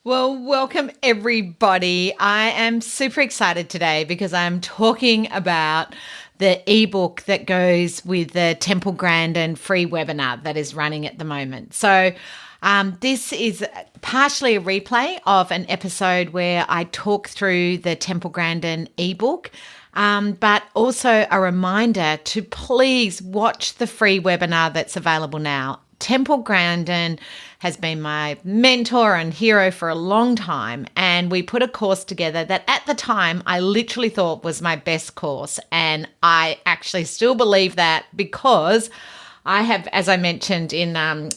Well, welcome everybody. I am super excited today because I'm talking about the ebook that goes with the Temple Grandin free webinar that is running at the moment. So this is partially a replay of an episode where I talk through the Temple Grandin ebook, but also a reminder to please watch the free webinar that's available now. Temple Grandin has been my mentor and hero for a long time, and we put a course together that at the time I literally thought was my best course, and I actually still believe that because I have, as I mentioned in a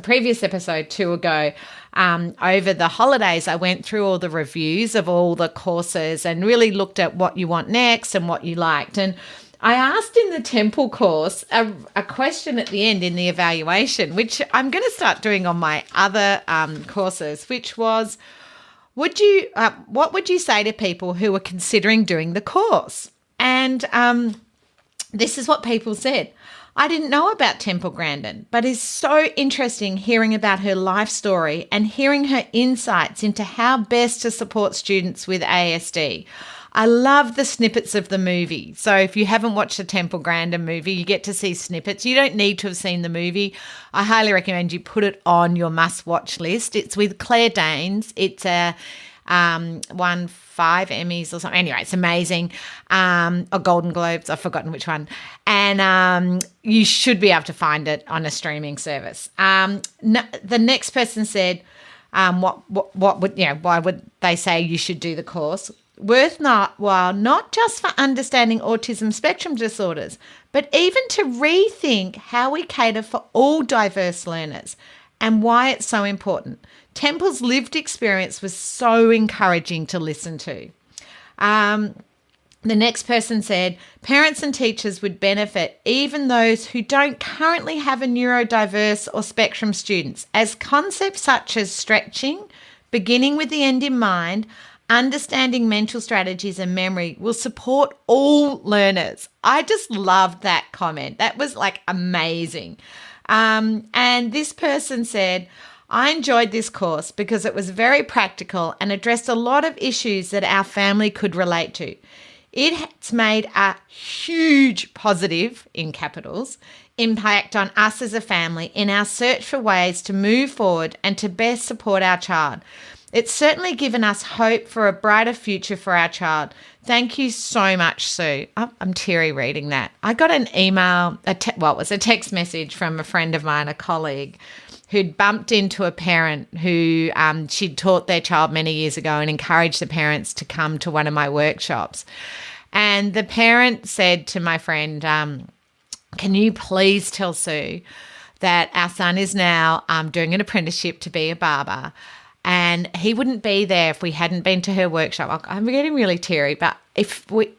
previous episode 2 ago, over the holidays, I went through all the reviews of all the courses and really looked at what you want next and what you liked. And I asked in the Temple course a question at the end in the evaluation, which I'm going to start doing on my other courses, which was, what would you say to people who are considering doing the course? And this is what people said. I didn't know about Temple Grandin, but it's so interesting hearing about her life story and hearing her insights into how best to support students with ASD. I love the snippets of the movie. So if you haven't watched the Temple Grandin movie, you get to see snippets. You don't need to have seen the movie. I highly recommend you put it on your must-watch list. It's with Claire Danes. It's won 5 Emmys or something. Anyway, it's amazing. Or Golden Globes. I've forgotten which one. And you should be able to find it on a streaming service. The next person said, why would they say you should do the course? Worthwhile not just for understanding autism spectrum disorders, but even to rethink how we cater for all diverse learners and why it's so important. Temple's lived experience was so encouraging to listen to. The next person said, parents and teachers would benefit, even those who don't currently have a neurodiverse or spectrum students, as concepts such as stretching, beginning with the end in mind, understanding mental strategies and memory will support all learners. I just loved that comment. That was like amazing. And this person said, I enjoyed this course because it was very practical and addressed a lot of issues that our family could relate to. It has made a huge positive, in capitals, impact on us as a family in our search for ways to move forward and to best support our child. It's certainly given us hope for a brighter future for our child. Thank you so much, Sue. I'm teary reading that. I got an email, it was a text message from a friend of mine, a colleague, who'd bumped into a parent who she'd taught their child many years ago and encouraged the parents to come to one of my workshops. And the parent said to my friend, can you please tell Sue that our son is now doing an apprenticeship to be a barber, and he wouldn't be there if we hadn't been to her workshop. I'm getting really teary, but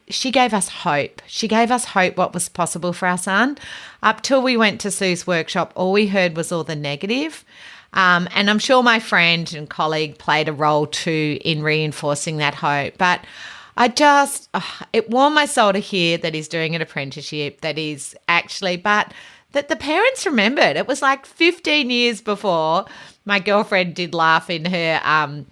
she gave us hope. She gave us hope what was possible for our son. Up till we went to Sue's workshop, all we heard was all the negative. And I'm sure my friend and colleague played a role too in reinforcing that hope. But it warmed my soul to hear that he's doing an apprenticeship, but that the parents remembered. It was like 15 years before. My girlfriend did laugh in her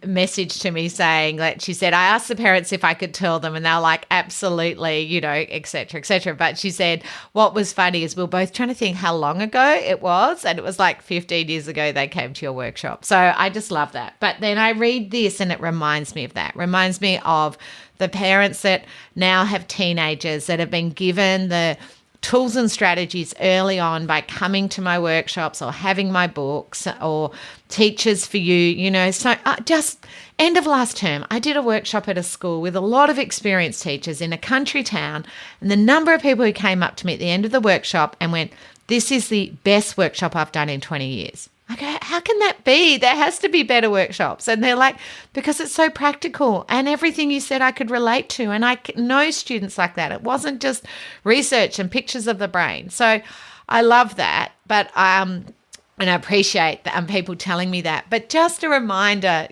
message to me saying that she said, I asked the parents if I could tell them, and they were like, absolutely, et cetera, et cetera. But she said, what was funny is we were both trying to think how long ago it was, and it was like 15 years ago they came to your workshop. So I just love that. But then I read this and it reminds me of that. Reminds me of the parents that now have teenagers that have been given the tools and strategies early on by coming to my workshops or having my books or Teachers for You, So just end of last term, I did a workshop at a school with a lot of experienced teachers in a country town, and the number of people who came up to me at the end of the workshop and went, this is the best workshop I've done in 20 years. I go, how can that be? There has to be better workshops. And they're like, because it's so practical and everything you said I could relate to. And I know students like that. It wasn't just research and pictures of the brain. So I love that. But and I appreciate that, and people telling me that. But just a reminder,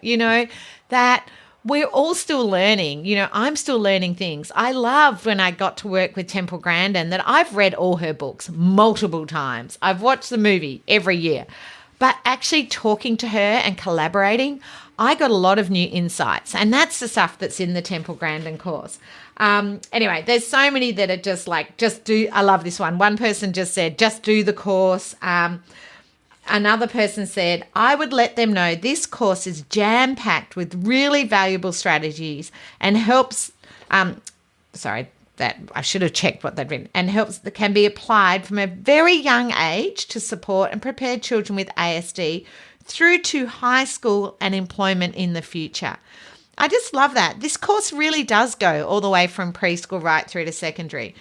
that we're all still learning. I'm still learning things. I loved when I got to work with Temple Grandin that I've read all her books multiple times. I've watched the movie every year. But actually talking to her and collaborating, I got a lot of new insights, and that's the stuff that's in the Temple Grandin course. Anyway, there's so many that are just like, I love this one. One person just said, just do the course. Another person said, I would let them know this course is jam-packed with really valuable strategies and helps, that I should have checked what they'd written, and helps that can be applied from a very young age to support and prepare children with ASD through to high school and employment in the future. I just love that. This course really does go all the way from preschool right through to secondary.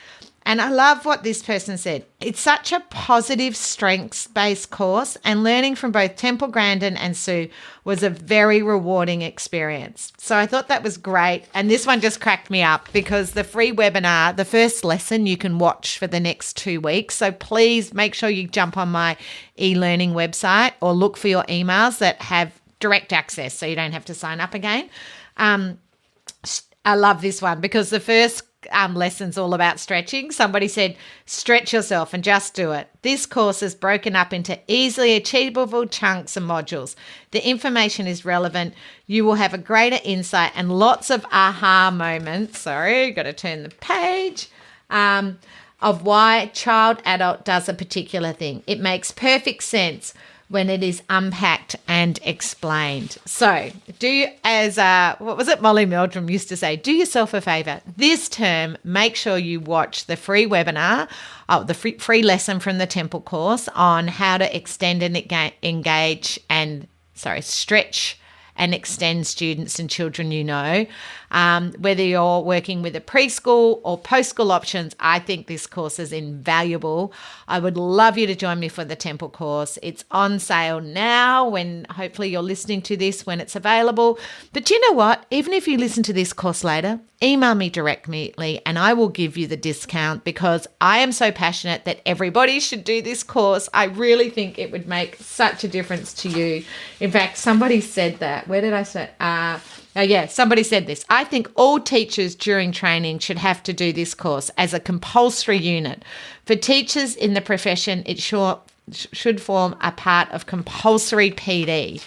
And I love what this person said. It's such a positive strengths-based course, and learning from both Temple Grandin and Sue was a very rewarding experience. So I thought that was great. And this one just cracked me up because the free webinar, the first lesson you can watch for the next 2 weeks. So please make sure you jump on my e-learning website or look for your emails that have direct access so you don't have to sign up again. I love this one because the first lesson's all about stretching. Somebody said, stretch yourself and just do it. This course is broken up into easily achievable chunks and modules. The information is relevant. You will have a greater insight and lots of aha moments. Sorry, got to turn the page. Of why child adult does a particular thing. It makes perfect sense when it is unpacked and explained. So what was it Molly Meldrum used to say, do yourself a favour. This term, make sure you watch the free webinar, the free lesson from the Temple course on how to extend and stretch and extend students and children you know. Whether you're working with a preschool or post-school options, I think this course is invaluable. I would love you to join me for the Temple course. It's on sale now when hopefully you're listening to this when it's available. But you know what? Even if you listen to this course later, email me directly and I will give you the discount because I am so passionate that everybody should do this course. I really think it would make such a difference to you. In fact, somebody said that. Where did I say? Somebody said this. I think all teachers during training should have to do this course as a compulsory unit. For teachers in the profession, it should form a part of compulsory PD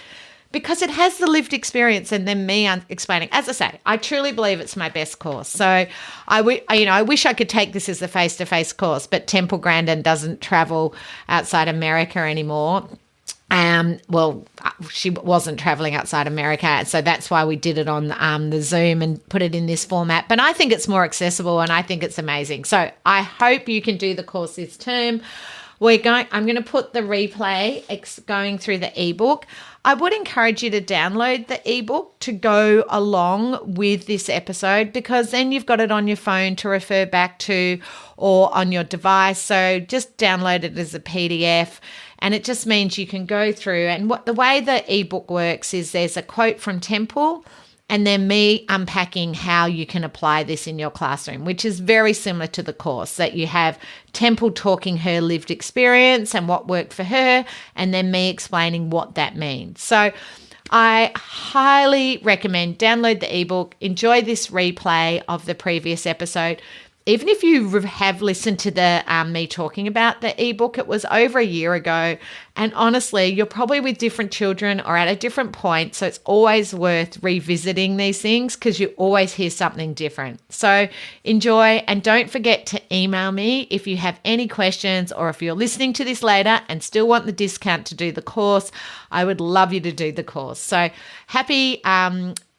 because it has the lived experience and then me explaining. As I say, I truly believe it's my best course. So I wish I could take this as a face-to-face course, but Temple Grandin doesn't travel outside America anymore. She wasn't traveling outside America, so that's why we did it on the Zoom and put it in this format. But I think it's more accessible and I think it's amazing. So I hope you can do the course this term. I'm going to put the replay going through the ebook. I would encourage you to download the ebook to go along with this episode because then you've got it on your phone to refer back to or on your device. So just download it as a PDF. And it just means you can go through and the way the ebook works is there's a quote from Temple and then me unpacking how you can apply this in your classroom, which is very similar to the course that you have Temple talking her lived experience and what worked for her and then me explaining what that means. So I highly recommend download the ebook, enjoy this replay of the previous episode. Even if you have listened to the me talking about the ebook, it was over a year ago. And honestly, you're probably with different children or at a different point. So it's always worth revisiting these things because you always hear something different. So enjoy and don't forget to email me if you have any questions or if you're listening to this later and still want the discount to do the course. I would love you to do the course. So happy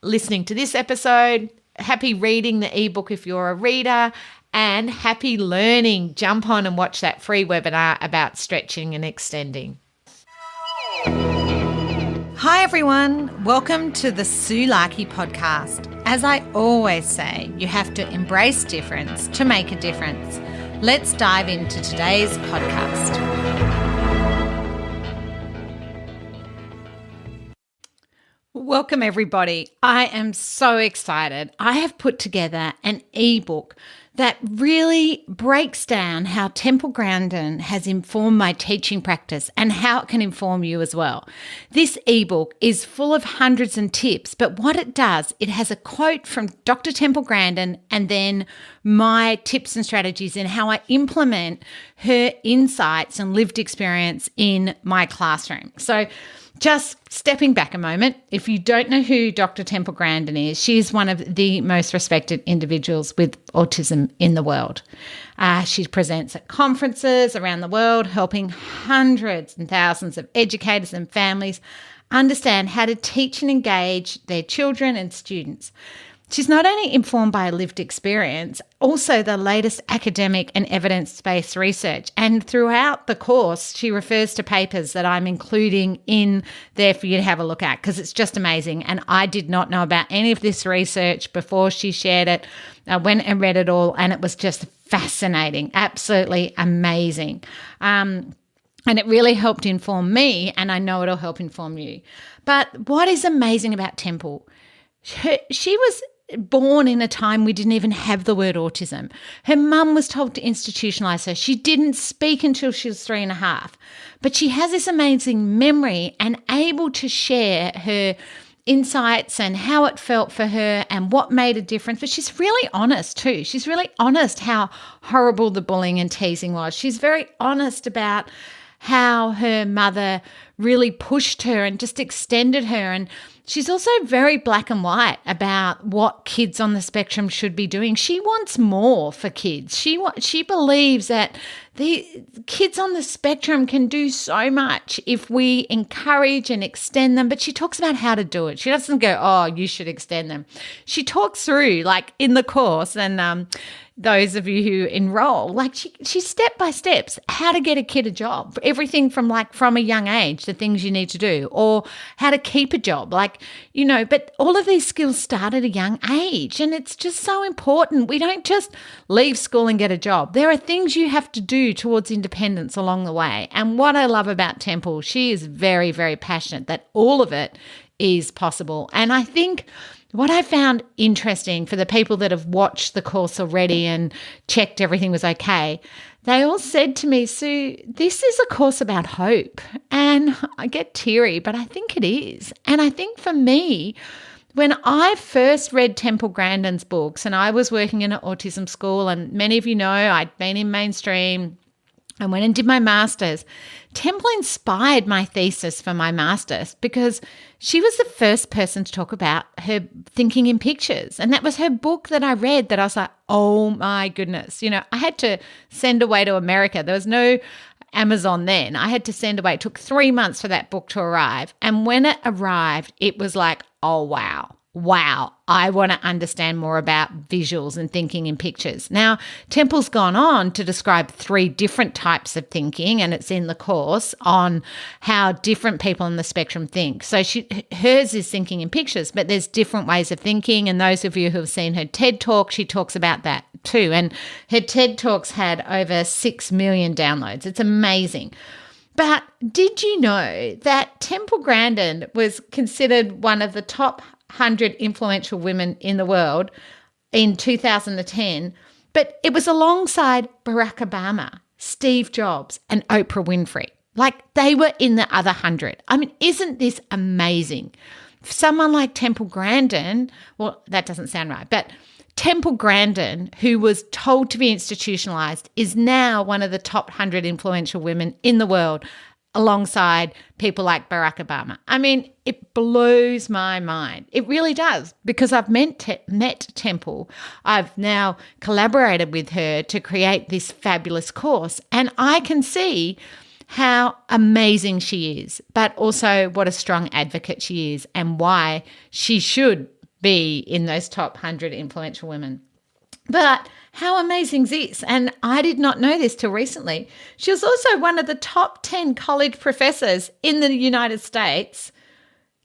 listening to this episode. Happy reading the ebook if you're a reader. And happy learning. Jump on and watch that free webinar about stretching and extending. Hi, everyone. Welcome to the Sue Larkey podcast. As I always say, you have to embrace difference to make a difference. Let's dive into today's podcast. Welcome, everybody. I am so excited. I have put together an ebook that really breaks down how Temple Grandin has informed my teaching practice and how it can inform you as well. This ebook is full of hundreds and tips, but what it does, it has a quote from Dr. Temple Grandin and then my tips and strategies in how I implement her insights and lived experience in my classroom. So just stepping back a moment, if you don't know who Dr. Temple Grandin is, she is one of the most respected individuals with autism in the world. She presents at conferences around the world, helping hundreds and thousands of educators and families understand how to teach and engage their children and students. She's not only informed by a lived experience, also the latest academic and evidence-based research. And throughout the course, she refers to papers that I'm including in there for you to have a look at because it's just amazing. And I did not know about any of this research before she shared it. I went and read it all and it was just fascinating, absolutely amazing. And it really helped inform me, and I know it'll help inform you. But what is amazing about Temple, she was born in a time we didn't even have the word autism. Her mum was told to institutionalise her. She didn't speak until she was 3.5. But she has this amazing memory and able to share her insights and how it felt for her and what made a difference. But she's really honest too. She's really honest how horrible the bullying and teasing was. She's very honest about how her mother really pushed her and just extended her. And she's also very black and white about what kids on the spectrum should be doing. She wants more for kids. She believes that the kids on the spectrum can do so much if we encourage and extend them, but she talks about how to do it. She doesn't go, oh, you should extend them. She talks through, like in the course, and those of you who enroll, like she's step by steps, how to get a kid a job, everything from a young age, the things you need to do, or how to keep a job, but all of these skills start at a young age. And it's just so important. We don't just leave school and get a job. There are things you have to do towards independence along the way. And what I love about Temple, she is very, very passionate that all of it is possible. And I think what I found interesting for the people that have watched the course already and checked everything was okay, they all said to me, Sue, this is a course about hope. And I get teary, but I think it is. And I think for me, when I first read Temple Grandin's books, and I was working in an autism school, and many of you know I'd been in mainstream, I went and did my master's. Temple inspired my thesis for my master's because she was the first person to talk about her thinking in pictures. And that was her book that I read that I was like, oh my goodness. I had to send away to America. There was no Amazon then. I had to send away. It took 3 months for that book to arrive. And when it arrived, it was like, oh, wow, I want to understand more about visuals and thinking in pictures. Now, Temple's gone on to describe 3 different types of thinking, and it's in the course on how different people on the spectrum think. So hers is thinking in pictures, but there's different ways of thinking. And those of you who have seen her TED Talk, she talks about that too. And her TED Talks had over 6 million downloads. It's amazing. But did you know that Temple Grandin was considered one of the top 100 influential women in the world in 2010, but it was alongside Barack Obama, Steve Jobs, and Oprah Winfrey. Like they were in the other 100. I mean, isn't this amazing? Someone like Temple Grandin, well, that doesn't sound right, but Temple Grandin, who was told to be institutionalized, is now one of the top 100 influential women in the world, alongside people like Barack Obama. I mean, it blows my mind. It really does, because I've met Temple. I've now collaborated with her to create this fabulous course, and I can see how amazing she is, but also what a strong advocate she is and why she should be in those top 100 influential women. But how amazing is this? And I did not know this till recently. She was also one of the top 10 college professors in the United States,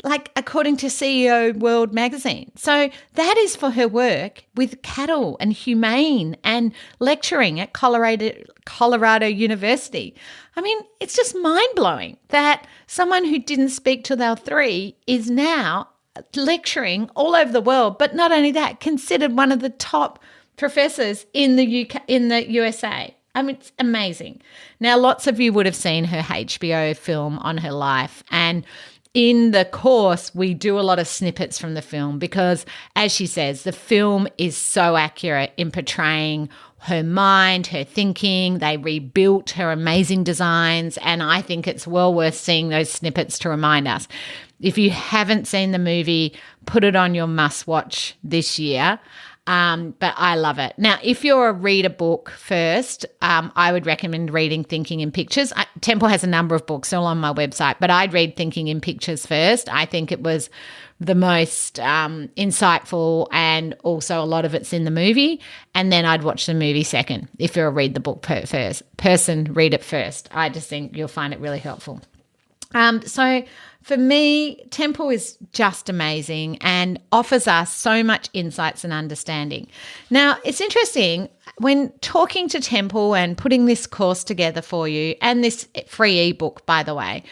like according to CEO World Magazine. So that is for her work with cattle and humane and lecturing at Colorado University. I mean, it's just mind-blowing that someone who didn't speak till they were 3 is now lecturing all over the world, but not only that, considered one of the top professors in the USA. I mean, it's amazing. Now, lots of you would have seen her HBO film on her life, and in the course, we do a lot of snippets from the film because, as she says, the film is so accurate in portraying her mind, her thinking. They rebuilt her amazing designs, and I think it's well worth seeing those snippets to remind us. If you haven't seen the movie, put it on your must-watch this year. But I love it. Now, if you're a read a book first, I would recommend reading Thinking in Pictures. Temple has a number of books all on my website, but I'd read Thinking in Pictures first. I think it was the most insightful, and also a lot of it's in the movie. And then I'd watch the movie second. If you're a read the book person, read it first. I just think you'll find it really helpful. So for me, Temple is just amazing and offers us so much insights and understanding. Now, it's interesting when talking to Temple and putting this course together for you, and this free ebook, by the way,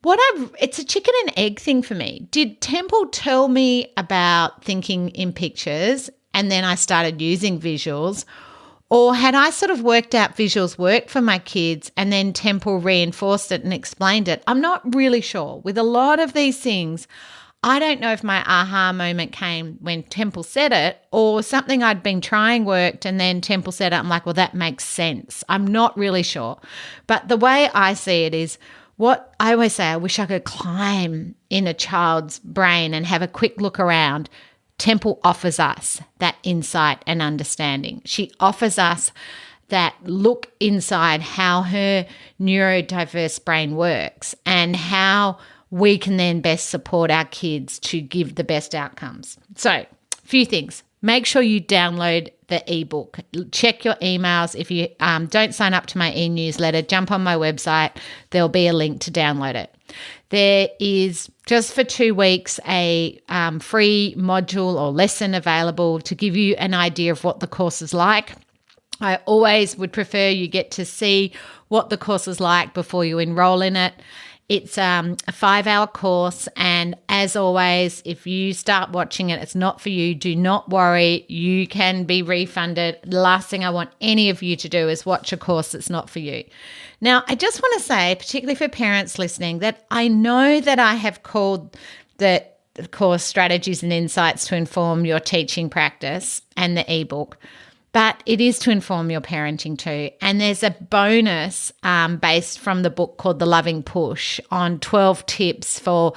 it's a chicken and egg thing for me. Did Temple tell me about Thinking in Pictures and then I started using visuals? Or had I sort of worked out visuals work for my kids and then Temple reinforced it and explained it? I'm not really sure. With a lot of these things, I don't know if my aha moment came when Temple said it or something I'd been trying worked and then Temple said it. I'm like, well, that makes sense. I'm not really sure. But the way I see it is what I always say, I wish I could climb in a child's brain and have a quick look around. Temple offers us that insight and understanding. She offers us that look inside how her neurodiverse brain works and how we can then best support our kids to give the best outcomes. So, a few things. Make sure you download the ebook. Check your emails. If you don't sign up to my e-newsletter, jump on my website. There'll be a link to download it. There is, just for 2 weeks, a free module or lesson available to give you an idea of what the course is like. I always would prefer you get to see what the course is like before you enroll in it. It's a 5-hour course, and as always, if you start watching it, it's not for you, do not worry. You can be refunded. The last thing I want any of you to do is watch a course that's not for you. Now, I just want to say, particularly for parents listening, that I know that I have called the course Strategies and Insights to Inform Your Teaching Practice and the ebook, but it is to inform your parenting too. And there's a bonus based from the book called The Loving Push on 12 tips for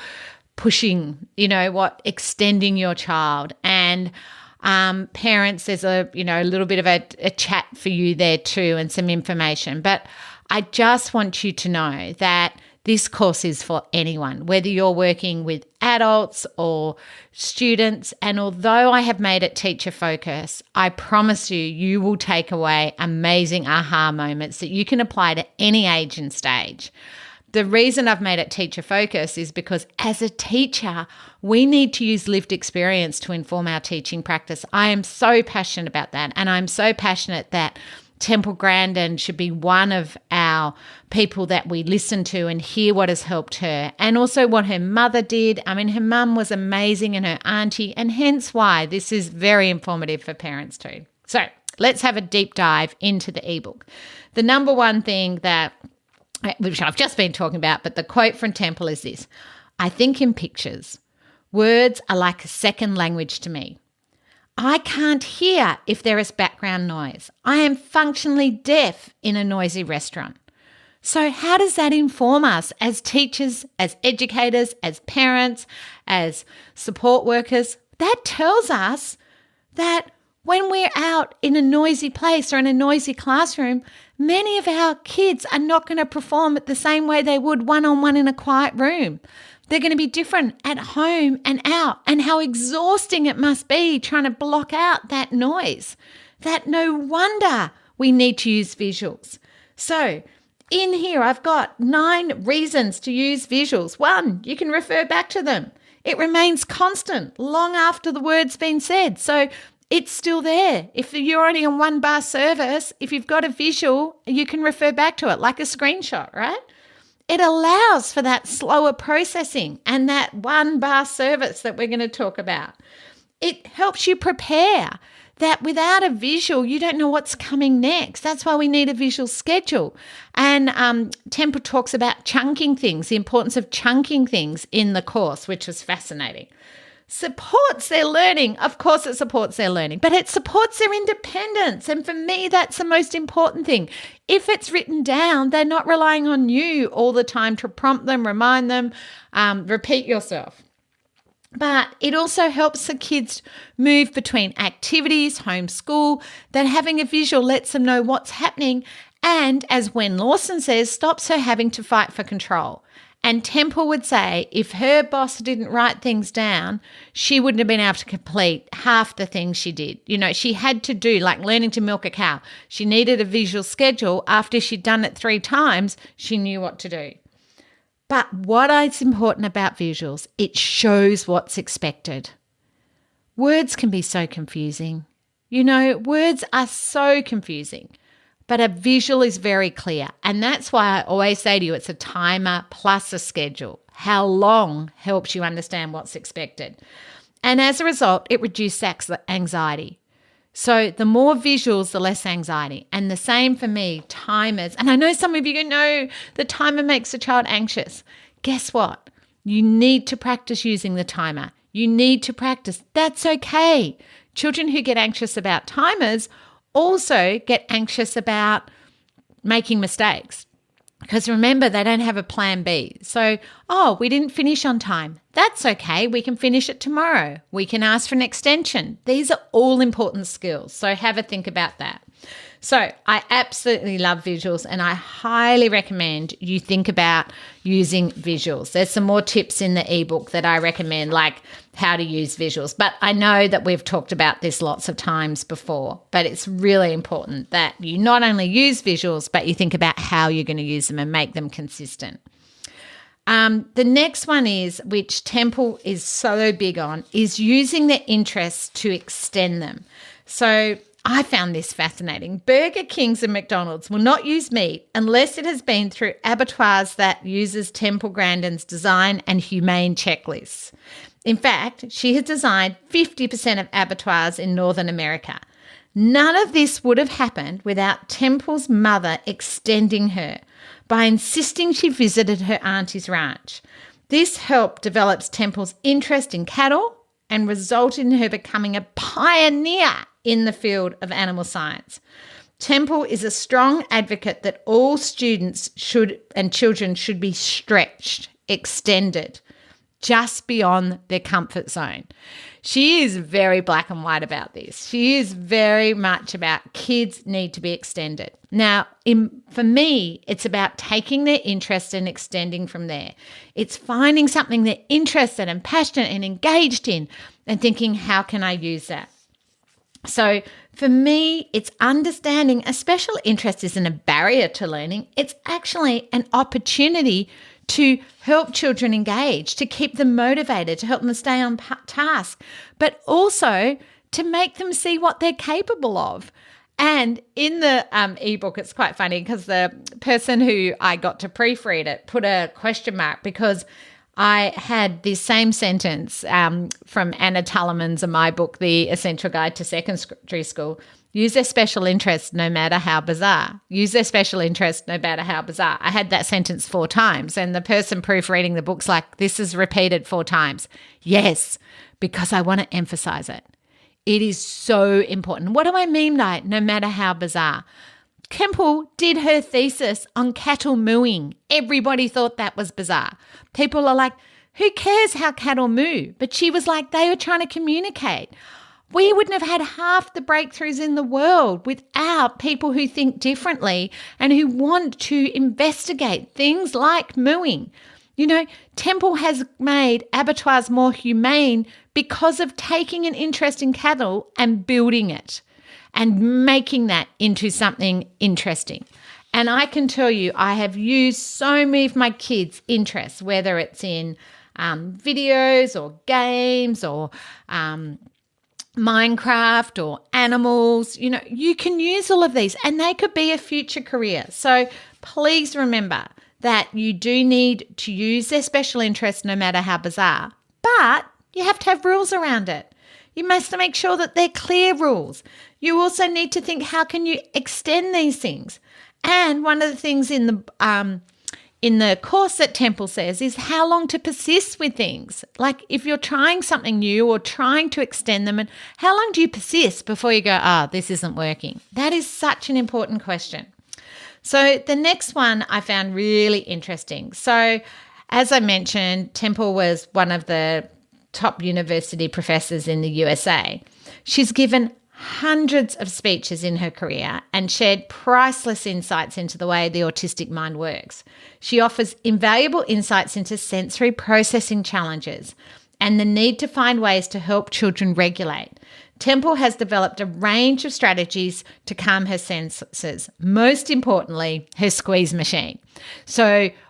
pushing, extending your child. And parents, there's a little bit of a chat for you there too and some information. But I just want you to know that this course is for anyone, whether you're working with adults or students. And although I have made it teacher focused, I promise you will take away amazing aha moments that you can apply to any age and stage. The reason I've made it teacher focused is because as a teacher, we need to use lived experience to inform our teaching practice. I am so passionate about that. And I'm so passionate that Temple Grandin should be one of our people that we listen to and hear what has helped her, and also what her mother did. I mean, her mum was amazing and her auntie, and hence why this is very informative for parents too. So let's have a deep dive into the ebook. The number one thing which I've just been talking about, but the quote from Temple is this: I think in pictures. Words are like a second language to me. I can't hear if there is background noise. I am functionally deaf in a noisy restaurant. So how does that inform us as teachers, as educators, as parents, as support workers? That tells us that when we're out in a noisy place or in a noisy classroom, many of our kids are not going to perform it the same way they would one-on-one in a quiet room. They're going to be different at home and out, and how exhausting it must be trying to block out that noise. That no wonder we need to use visuals. So in here, I've got 9 reasons to use visuals. 1, you can refer back to them. It remains constant long after the word's been said. So it's still there. If you're only on 1 bar service, if you've got a visual, you can refer back to it like a screenshot, right? it allows for that slower processing and that one bar service that we're going to talk about. It helps you prepare that without a visual, you don't know what's coming next. That's why we need a visual schedule. And Temple talks about chunking things, the importance of chunking things in the course, which was fascinating. Supports their learning. Of course it supports their learning, but it supports their independence. And for me, that's the most important thing. If it's written down, they're not relying on you all the time to prompt them, remind them, repeat yourself. But it also helps the kids move between activities, homeschool, that having a visual lets them know what's happening. And as Wen Lawson says, stops her having to fight for control. And Temple would say if her boss didn't write things down, she wouldn't have been able to complete half the things she did. You know, she had to do like learning to milk a cow. She needed a visual schedule. After she'd done it 3 times, she knew what to do. But what is important about visuals, it shows what's expected. Words can be so confusing. You know, words are so confusing, but a visual is very clear. And that's why I always say to you, it's a timer plus a schedule. How long helps you understand what's expected. And as a result, it reduces anxiety. So the more visuals, the less anxiety. And the same for me, timers. And I know some of you go, no, the timer makes the child anxious. Guess what? You need to practice using the timer. You need to practice. That's okay. Children who get anxious about timers also get anxious about making mistakes. Because remember, they don't have a plan B. So, we didn't finish on time. That's okay. We can finish it tomorrow. We can ask for an extension. These are all important skills. So have a think about that. So I absolutely love visuals and I highly recommend you think about using visuals. There's some more tips in the ebook that I recommend, like how to use visuals. But I know that we've talked about this lots of times before, but it's really important that you not only use visuals, but you think about how you're going to use them and make them consistent. The next one is, which Temple is so big on, is using their interests to extend them. So I found this fascinating. Burger Kings and McDonald's will not use meat unless it has been through abattoirs that uses Temple Grandin's design and humane checklists. In fact, she has designed 50% of abattoirs in Northern America. None of this would have happened without Temple's mother extending her by insisting she visited her auntie's ranch. This helped develop Temple's interest in cattle and resulted in her becoming a pioneer in the field of animal science. Temple is a strong advocate that all students and children should be stretched, extended, just beyond their comfort zone. She is very black and white about this. She is very much about kids need to be extended. Now, for me, it's about taking their interest and extending from there. It's finding something they're interested and passionate and engaged in and thinking, how can I use that? So for me, it's understanding a special interest isn't a barrier to learning. It's actually an opportunity to help children engage, to keep them motivated, to help them stay on task, but also to make them see what they're capable of. And in the ebook, it's quite funny because the person who I got to proofread it put a question mark because I had this same sentence from Anna Tulliman's in my book, The Essential Guide to Secondary School. Use their special interest no matter how bizarre. Use their special interest no matter how bizarre. I had that sentence 4 times and the person proofreading the book's like, this is repeated 4 times. Yes, because I want to emphasize it. It is so important. What do I mean by no matter how bizarre? Temple did her thesis on cattle mooing. Everybody thought that was bizarre. People are like, who cares how cattle moo? But she was like, they were trying to communicate. We wouldn't have had half the breakthroughs in the world without people who think differently and who want to investigate things like mooing. You know, Temple has made abattoirs more humane because of taking an interest in cattle and building it and making that into something interesting. And I can tell you, I have used so many of my kids' interests, whether it's in videos or games or Minecraft or animals, you know, you can use all of these and they could be a future career. So please remember that you do need to use their special interest no matter how bizarre, but you have to have rules around it. You must make sure that they're clear rules. You also need to think, how can you extend these things? And one of the things in the course that Temple says is how long to persist with things. Like if you're trying something new or trying to extend them, and how long do you persist before you go, this isn't working? That is such an important question. So the next one I found really interesting. So as I mentioned, Temple was one of the top university professors in the USA. She's given hundreds of speeches in her career and shared priceless insights into the way the autistic mind works. She offers invaluable insights into sensory processing challenges and the need to find ways to help children regulate. Temple has developed a range of strategies to calm her senses, most importantly, her squeeze machine.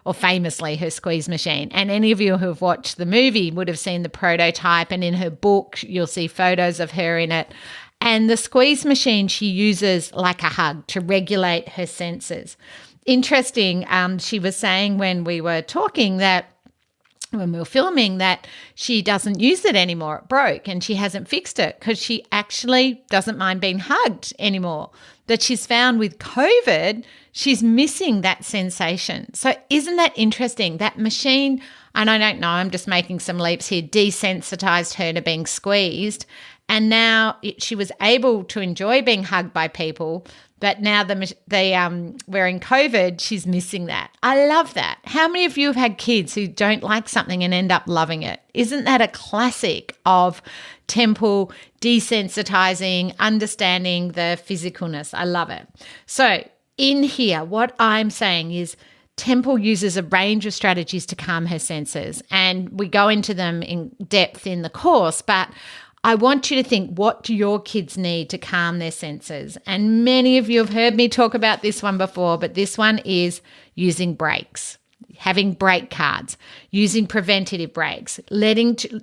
Or famously, her squeeze machine. And any of you who have watched the movie would have seen the prototype, and in her book, you'll see photos of her in it. And the squeeze machine she uses like a hug to regulate her senses. Interesting, she was saying when we were talking that when we were filming that she doesn't use it anymore. It broke and she hasn't fixed it because she actually doesn't mind being hugged anymore. That she's found with COVID, she's missing that sensation. So isn't that interesting? That machine, and I don't know, I'm just making some leaps here, desensitized her to being squeezed. And now she was able to enjoy being hugged by people, but now we're in COVID, she's missing that. I love that. How many of you have had kids who don't like something and end up loving it? Isn't that a classic of Temple desensitizing, understanding the physicalness? I love it. So in here, what I'm saying is Temple uses a range of strategies to calm her senses, and we go into them in depth in the course, but I want you to think, what do your kids need to calm their senses? And many of you have heard me talk about this one before, but this one is using breaks, having break cards, using preventative breaks,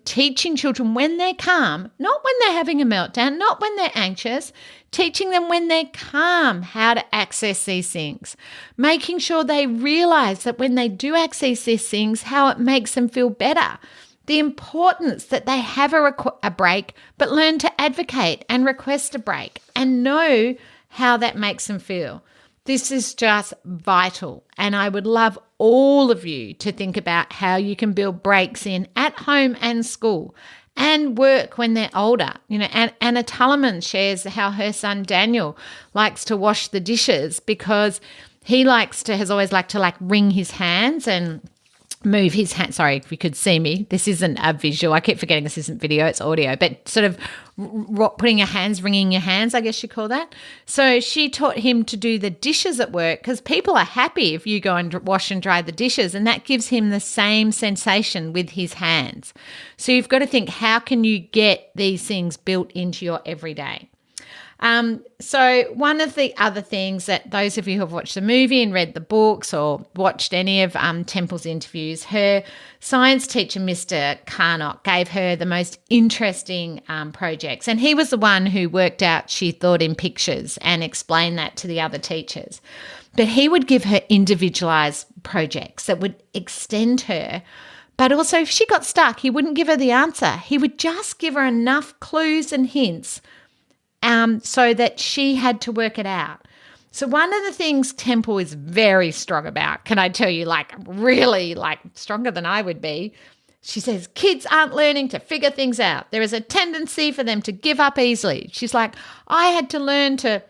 teaching children when they're calm, not when they're having a meltdown, not when they're anxious, teaching them when they're calm how to access these things, making sure they realize that when they do access these things, how it makes them feel better. The importance that they have a break, but learn to advocate and request a break and know how that makes them feel. This is just vital. And I would love all of you to think about how you can build breaks in at home and school and work when they're older. Anna Tulliman shares how her son Daniel likes to wash the dishes because he has always liked to wring his hands and move his hand. Sorry, if you could see me. This isn't a visual. I keep forgetting this isn't video, it's audio, but sort of putting your hands, wringing your hands, I guess you call that. So she taught him to do the dishes at work because people are happy if you go and wash and dry the dishes, and that gives him the same sensation with his hands. So you've got to think, how can you get these things built into your everyday? So one of the other things that those of you who have watched the movie and read the books or watched any of Temple's interviews, her science teacher, Mr. Carnock, gave her the most interesting projects. And he was the one who worked out she thought in pictures and explained that to the other teachers. But he would give her individualized projects that would extend her. But also if she got stuck, he wouldn't give her the answer. He would just give her enough clues and hints so that she had to work it out. So one of the things Temple is very strong about, can I tell you, really stronger than I would be, she says, kids aren't learning to figure things out. There is a tendency for them to give up easily. She's like, I had to learn to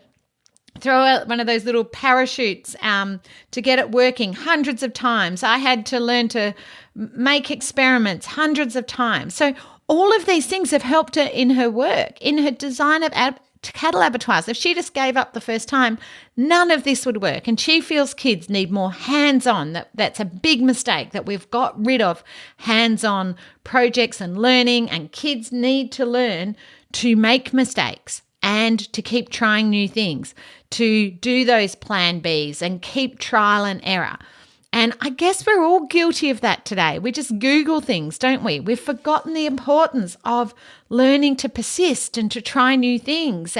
throw out one of those little parachutes to get it working hundreds of times. I had to learn to make experiments hundreds of times. So all of these things have helped her in her work, in her design of cattle abattoirs. If she just gave up the first time, none of this would work. And she feels kids need more hands-on. That's a big mistake, that we've got rid of hands-on projects and learning, and kids need to learn to make mistakes and to keep trying new things, to do those plan Bs and keep trial and error. And I guess we're all guilty of that today. We just Google things, don't we? We've forgotten the importance of learning to persist and to try new things.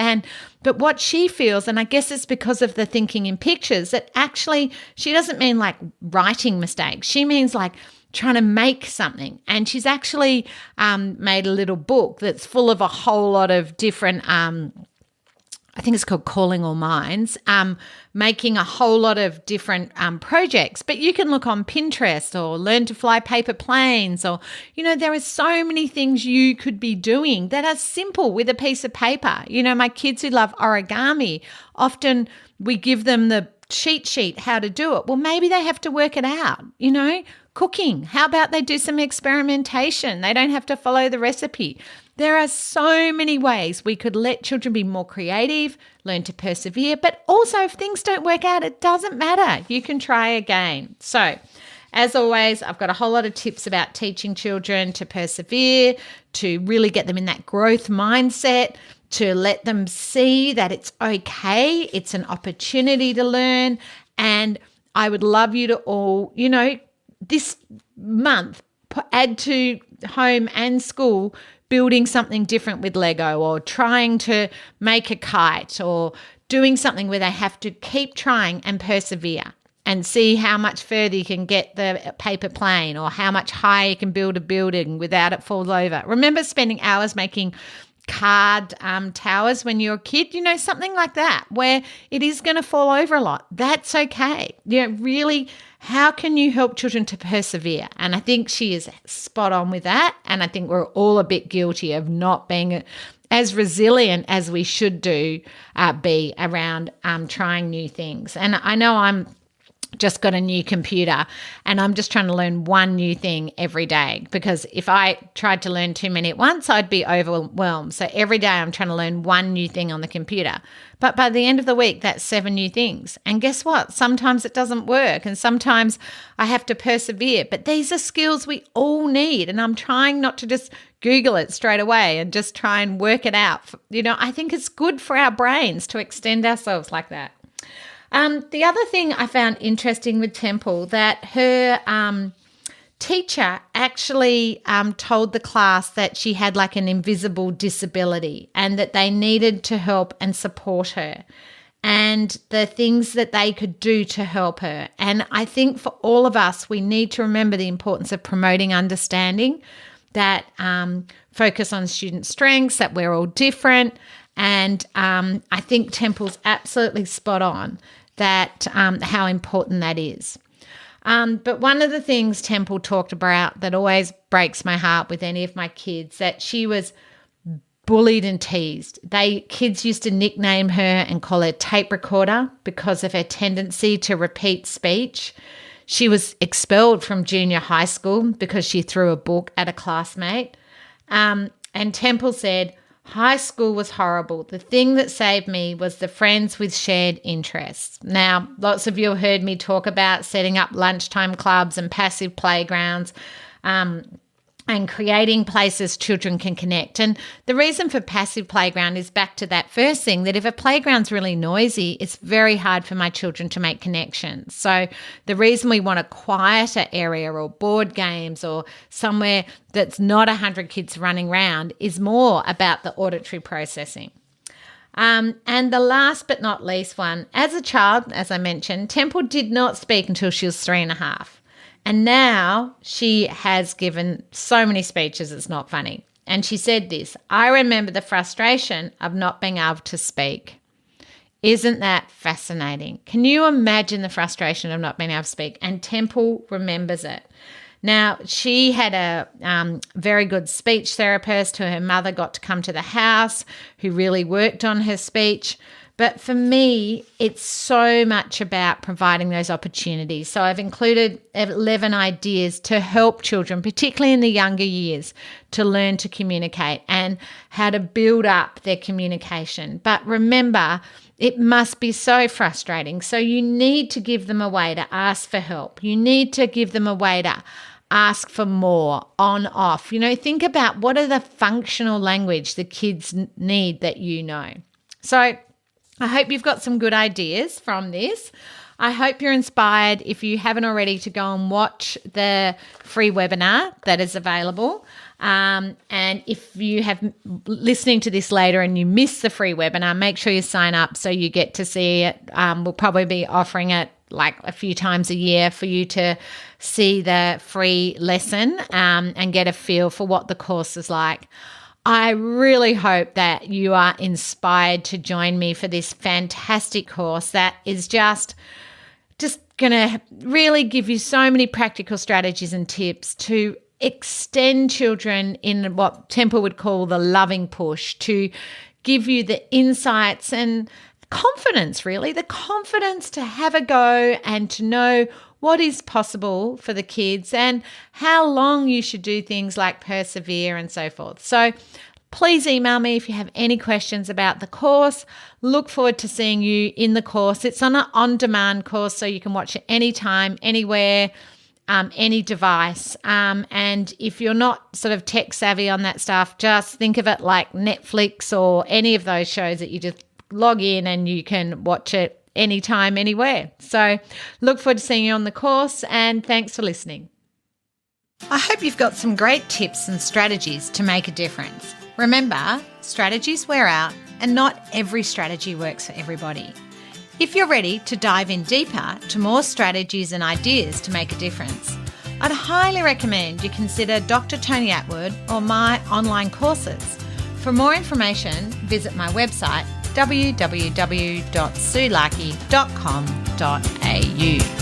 But what she feels, and I guess it's because of the thinking in pictures, that actually she doesn't mean like writing mistakes. She means like trying to make something. And she's actually made a little book that's full of a whole lot of different I think it's called Calling All Minds, making a whole lot of different projects. But you can look on Pinterest or learn to fly paper planes or, there are so many things you could be doing that are simple with a piece of paper. My kids who love origami, often we give them the cheat sheet how to do it. Well, maybe they have to work it out, Cooking, how about they do some experimentation? They don't have to follow the recipe. There are so many ways we could let children be more creative, learn to persevere, but also if things don't work out, it doesn't matter. You can try again. So, as always, I've got a whole lot of tips about teaching children to persevere, to really get them in that growth mindset, to let them see that it's okay, it's an opportunity to learn. And I would love you to all, this month, add to home and school building something different with Lego or trying to make a kite or doing something where they have to keep trying and persevere and see how much further you can get the paper plane or how much higher you can build a building without it falls over. Remember spending hours making card towers when you're a kid, something like that where it is going to fall over a lot. That's okay. Really, how can you help children to persevere? And I think she is spot on with that. And I think we're all a bit guilty of not being as resilient as we should be around trying new things. And I know I'm just got a new computer and I'm just trying to learn one new thing every day, because if I tried to learn too many at once, I'd be overwhelmed. So every day I'm trying to learn one new thing on the computer. But by the end of the week, that's 7 new things. And guess what? Sometimes it doesn't work and sometimes I have to persevere. But these are skills we all need. And I'm trying not to just Google it straight away and just try and work it out. I think it's good for our brains to extend ourselves like that. The other thing I found interesting with Temple, that her teacher actually told the class that she had like an invisible disability and that they needed to help and support her and the things that they could do to help her. And I think for all of us, we need to remember the importance of promoting understanding, that focus on student strengths, that we're all different. And I think Temple's absolutely spot on that how important that is. But one of the things Temple talked about that always breaks my heart with any of my kids, that she was bullied and teased. Kids used to nickname her and call her tape recorder because of her tendency to repeat speech. She was expelled from junior high school because she threw a book at a classmate. And Temple said, "High school was horrible. The thing that saved me was the friends with shared interests." Now, lots of you have heard me talk about setting up lunchtime clubs and passive playgrounds and creating places children can connect. And the reason for passive playground is back to that first thing, that if a playground's really noisy, it's very hard for my children to make connections. So the reason we want a quieter area or board games or somewhere that's not 100 kids running around is more about the auditory processing. And the last but not least one, as a child, as I mentioned, Temple did not speak until she was 3.5. And now she has given so many speeches, it's not funny. And she said this, "I remember the frustration of not being able to speak." Isn't that fascinating? Can you imagine the frustration of not being able to speak? And Temple remembers it. Now, she had a very good speech therapist who her mother got to come to the house, who really worked on her speech. But for me, it's so much about providing those opportunities. So I've included 11 ideas to help children, particularly in the younger years, to learn to communicate and how to build up their communication. But remember, it must be so frustrating. So you need to give them a way to ask for help. You need to give them a way to ask for more, on, off. Think about what are the functional language the kids need that you know. So I hope you've got some good ideas from this. I hope you're inspired, if you haven't already, to go and watch the free webinar that is available. And if you have listening to this later and you miss the free webinar, make sure you sign up so you get to see it. We'll probably be offering it like a few times a year for you to see the free lesson and get a feel for what the course is like. I really hope that you are inspired to join me for this fantastic course that is just going to really give you so many practical strategies and tips to extend children in what Temple would call the loving push, to give you the insights and confidence, really, the confidence to have a go and to know what is possible for the kids and how long you should do things like persevere and so forth. So please email me if you have any questions about the course. Look forward to seeing you in the course. It's on an on-demand course, so you can watch it anytime, anywhere, any device. And if you're not sort of tech savvy on that stuff, just think of it like Netflix or any of those shows that you just log in and you can watch it anytime, anywhere. So look forward to seeing you on the course, and thanks for listening. I hope you've got some great tips and strategies to make a difference. Remember, strategies wear out and not every strategy works for everybody. If you're ready to dive in deeper to more strategies and ideas to make a difference, I'd highly recommend you consider Dr. Tony Attwood or my online courses. For more information, visit my website www.suelarkey.com.au.